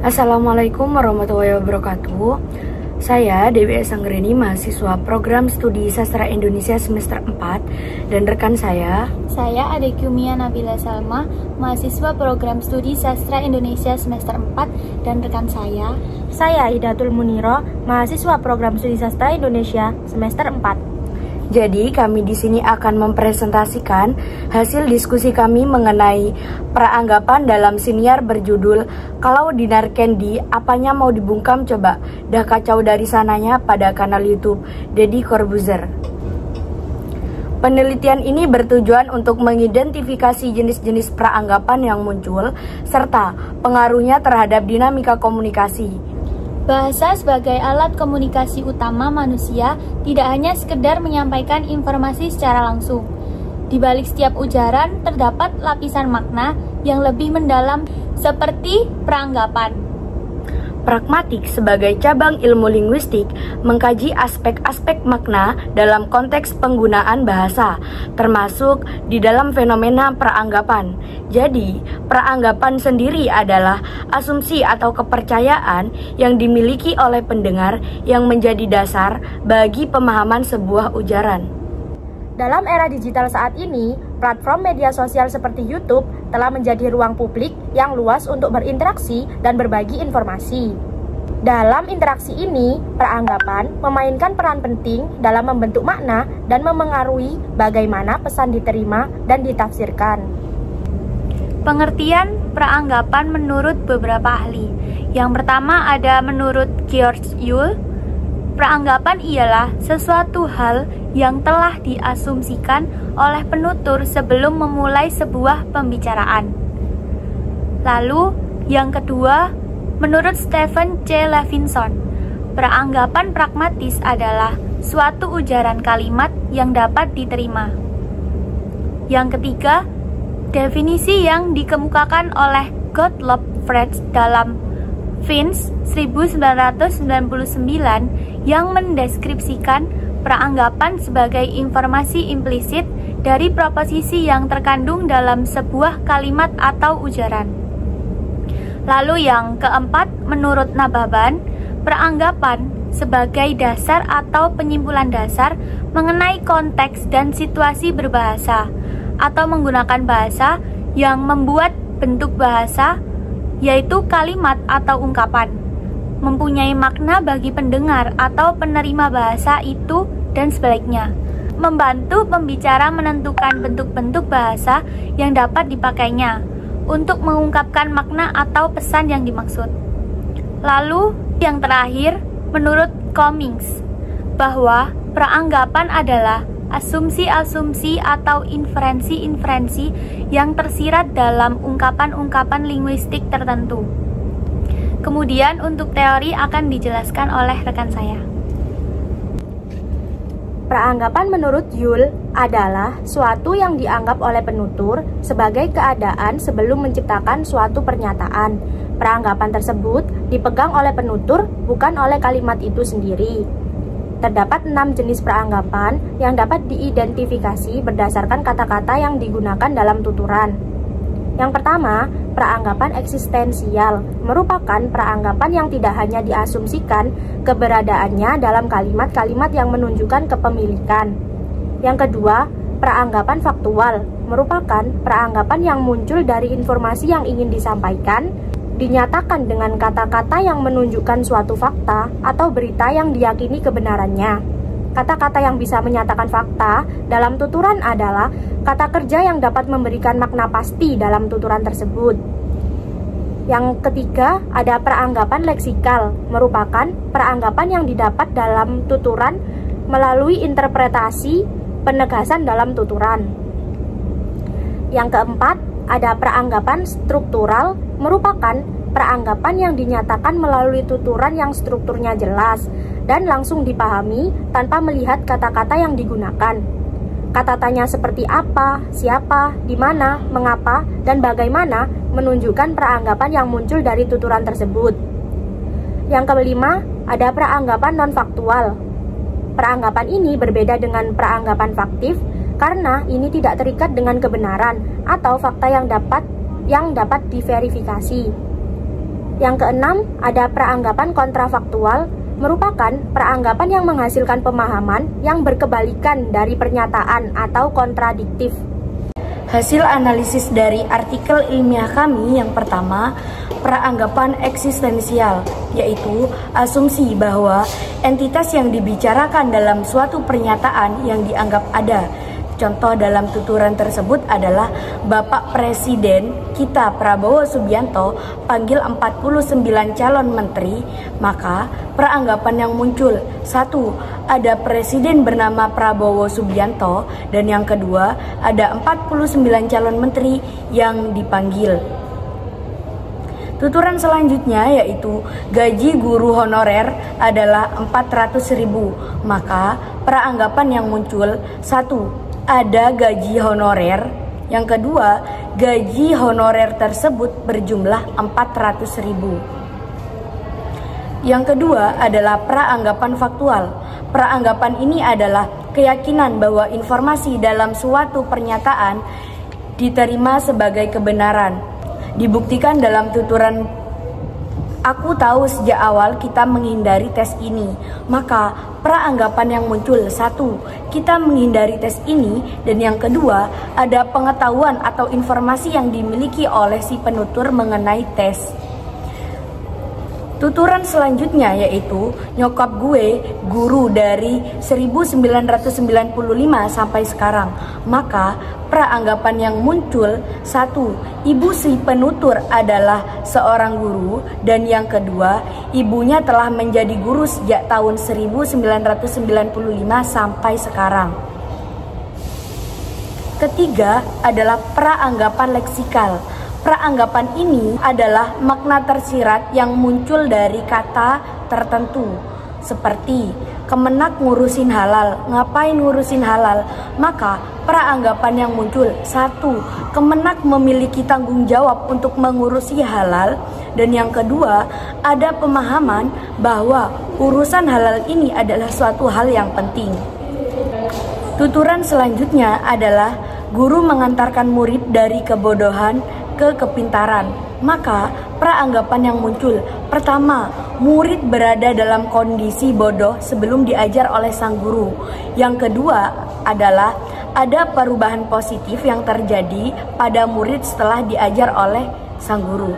Assalamualaikum warahmatullahi wabarakatuh. Saya Dewi S. Anggreni, mahasiswa program studi Sastra Indonesia semester 4, dan rekan saya Ade Kumia Nabila Salma, mahasiswa program studi Sastra Indonesia semester 4, dan rekan saya Idatul Muniro, mahasiswa program studi Sastra Indonesia semester 4. Jadi kami di sini akan mempresentasikan hasil diskusi kami mengenai peranggapan dalam siniar berjudul Kalau Dinar Candy apanya mau dibungkam coba, dah kacau dari sananya pada kanal YouTube Deddy Corbuzier. Penelitian ini bertujuan untuk mengidentifikasi jenis-jenis peranggapan yang muncul serta pengaruhnya terhadap dinamika komunikasi. Bahasa sebagai alat komunikasi utama manusia tidak hanya sekedar menyampaikan informasi secara langsung. Di balik setiap ujaran terdapat lapisan makna yang lebih mendalam seperti peranggapan. Pragmatik sebagai cabang ilmu linguistik mengkaji aspek-aspek makna dalam konteks penggunaan bahasa, termasuk di dalam fenomena peranggapan. Jadi, peranggapan sendiri adalah asumsi atau kepercayaan yang dimiliki oleh pendengar yang menjadi dasar bagi pemahaman sebuah ujaran. Dalam era digital saat ini, platform media sosial seperti YouTube telah menjadi ruang publik yang luas untuk berinteraksi dan berbagi informasi. Dalam interaksi ini, peranggapan memainkan peran penting dalam membentuk makna dan memengaruhi bagaimana pesan diterima dan ditafsirkan. Pengertian peranggapan menurut beberapa ahli. Yang pertama ada menurut George Yule, peranggapan ialah sesuatu hal yang telah diasumsikan oleh penutur sebelum memulai sebuah pembicaraan. Lalu, yang kedua, menurut Stephen C. Levinson, peranggapan pragmatis adalah suatu ujaran kalimat yang dapat diterima. Yang ketiga, definisi yang dikemukakan oleh Gottlob Frege dalam Fins 1999 yang mendeskripsikan peranggapan sebagai informasi implisit dari proposisi yang terkandung dalam sebuah kalimat atau ujaran. Lalu yang keempat, menurut Nababan, peranggapan sebagai dasar atau penyimpulan dasar mengenai konteks dan situasi berbahasa atau menggunakan bahasa yang membuat bentuk bahasa, yaitu kalimat atau ungkapan, mempunyai makna bagi pendengar atau penerima bahasa itu dan sebaliknya, membantu pembicara menentukan bentuk-bentuk bahasa yang dapat dipakainya untuk mengungkapkan makna atau pesan yang dimaksud. Lalu yang terakhir, menurut Cummings, bahwa peranggapan adalah asumsi-asumsi atau inferensi-inferensi yang tersirat dalam ungkapan-ungkapan linguistik tertentu. Kemudian untuk teori akan dijelaskan oleh rekan saya. Peranggapan menurut Yule adalah suatu yang dianggap oleh penutur sebagai keadaan sebelum menciptakan suatu pernyataan. Peranggapan tersebut dipegang oleh penutur, bukan oleh kalimat itu sendiri. Terdapat 6 jenis peranggapan yang dapat diidentifikasi berdasarkan kata-kata yang digunakan dalam tuturan. Yang pertama, peranggapan eksistensial merupakan peranggapan yang tidak hanya diasumsikan keberadaannya dalam kalimat-kalimat yang menunjukkan kepemilikan. Yang kedua, peranggapan faktual merupakan peranggapan yang muncul dari informasi yang ingin disampaikan, dinyatakan dengan kata-kata yang menunjukkan suatu fakta atau berita yang diyakini kebenarannya. Kata-kata yang bisa menyatakan fakta dalam tuturan adalah kata kerja yang dapat memberikan makna pasti dalam tuturan tersebut. Yang ketiga, ada peranggapan leksikal, merupakan peranggapan yang didapat dalam tuturan melalui interpretasi penegasan dalam tuturan. Yang keempat, ada peranggapan struktural, merupakan peranggapan yang dinyatakan melalui tuturan yang strukturnya jelas dan langsung dipahami tanpa melihat kata-kata yang digunakan. Kata-katanya seperti apa, siapa, di mana, mengapa, dan bagaimana menunjukkan peranggapan yang muncul dari tuturan tersebut. Yang kelima, ada peranggapan non-faktual. Peranggapan ini berbeda dengan peranggapan faktif karena ini tidak terikat dengan kebenaran atau fakta yang dapat diverifikasi. Yang keenam, ada peranggapan kontrafaktual, merupakan peranggapan yang menghasilkan pemahaman yang berkebalikan dari pernyataan atau kontradiktif. Hasil analisis dari artikel ilmiah kami yang pertama, peranggapan eksistensial, yaitu asumsi bahwa entitas yang dibicarakan dalam suatu pernyataan yang dianggap ada. Contoh dalam tuturan tersebut adalah Bapak Presiden kita Prabowo Subianto panggil 49 calon menteri, maka peranggapan yang muncul, satu, ada presiden bernama Prabowo Subianto, dan yang kedua, ada 49 calon menteri yang dipanggil. Tuturan selanjutnya yaitu gaji guru honorer adalah 400.000, maka peranggapan yang muncul, satu, ada gaji honorer. Yang kedua, gaji honorer tersebut berjumlah 400.000. Yang kedua adalah peranggapan faktual. Peranggapan ini adalah keyakinan bahwa informasi dalam suatu pernyataan diterima sebagai kebenaran. Dibuktikan dalam tuturan, aku tahu sejak awal kita menghindari tes ini, maka peranggapan yang muncul, satu, kita menghindari tes ini, dan yang kedua, ada pengetahuan atau informasi yang dimiliki oleh si penutur mengenai tes. Tuturan selanjutnya yaitu nyokap gue guru dari 1995 sampai sekarang. Maka peranggapan yang muncul, satu, ibu si penutur adalah seorang guru, dan yang kedua, ibunya telah menjadi guru sejak tahun 1995 sampai sekarang. Ketiga adalah peranggapan leksikal. Peranggapan ini adalah makna tersirat yang muncul dari kata tertentu, seperti Kemenak ngurusin halal. Ngapain ngurusin halal? Maka peranggapan yang muncul, satu, Kemenak memiliki tanggung jawab untuk mengurusi halal, dan yang kedua, ada pemahaman bahwa urusan halal ini adalah suatu hal yang penting. Tuturan selanjutnya adalah guru mengantarkan murid dari kebodohan ke kepintaran. Maka peranggapan yang muncul, pertama, murid berada dalam kondisi bodoh sebelum diajar oleh sang guru. Yang kedua adalah ada perubahan positif yang terjadi pada murid setelah diajar oleh sang guru.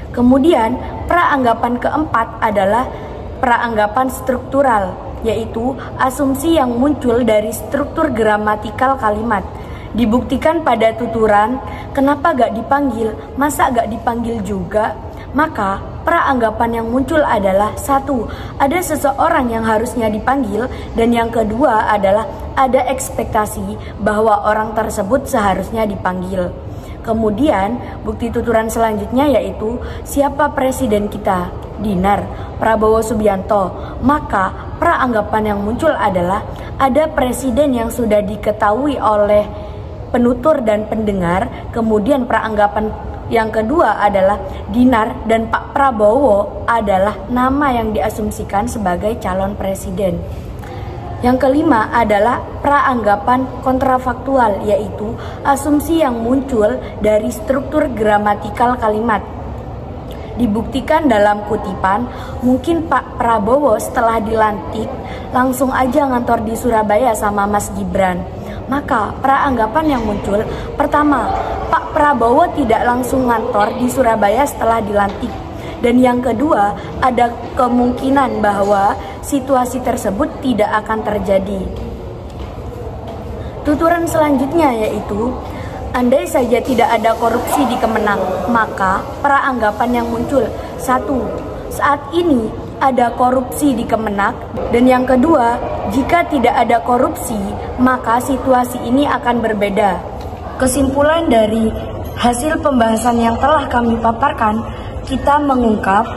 Kemudian peranggapan keempat adalah peranggapan struktural, yaitu asumsi yang muncul dari struktur gramatikal kalimat. Dibuktikan pada tuturan, kenapa gak dipanggil, masa gak dipanggil juga? Maka peranggapan yang muncul adalah, satu, ada seseorang yang harusnya dipanggil, dan yang kedua adalah ada ekspektasi bahwa orang tersebut seharusnya dipanggil. Kemudian bukti tuturan selanjutnya yaitu siapa presiden kita? Dinar Prabowo Subianto. Maka peranggapan yang muncul adalah ada presiden yang sudah diketahui oleh penutur dan pendengar. Kemudian peranggapan yang kedua adalah Dinar dan Pak Prabowo adalah nama yang diasumsikan sebagai calon presiden. Yang kelima adalah peranggapan kontrafaktual, yaitu asumsi yang muncul dari struktur gramatikal kalimat. Dibuktikan dalam kutipan, mungkin Pak Prabowo setelah dilantik langsung aja ngantor di Surabaya sama Mas Gibran. Maka peranggapan yang muncul, pertama, Pak Prabowo tidak langsung ngantor di Surabaya setelah dilantik. Dan yang kedua, ada kemungkinan bahwa situasi tersebut tidak akan terjadi. Tuturan selanjutnya yaitu, andai saja tidak ada korupsi di Kemenak, maka peranggapan yang muncul, satu, saat ini ada korupsi di Kemenak, dan yang kedua, jika tidak ada korupsi, maka situasi ini akan berbeda. Kesimpulan dari hasil pembahasan yang telah kami paparkan, kita mengungkap,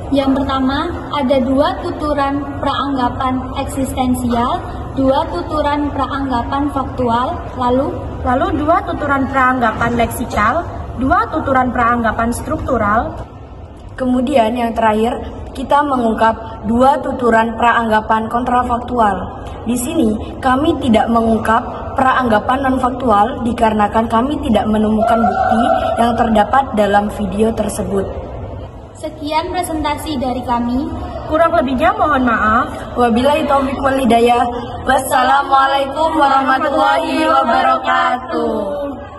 yang pertama, ada 2 tuturan peranggapan eksistensial, 2 tuturan peranggapan faktual, lalu 2 tuturan peranggapan leksikal, 2 tuturan peranggapan struktural. Kemudian yang terakhir, kita mengungkap 2 tuturan peranggapan kontrafaktual. Di sini kami tidak mengungkap praanggapan non-faktual dikarenakan kami tidak menemukan bukti yang terdapat dalam video tersebut. Sekian presentasi dari kami. Kurang lebihnya mohon maaf. Wabillahi taufiq wal hidayah. Wassalamualaikum warahmatullahi wabarakatuh.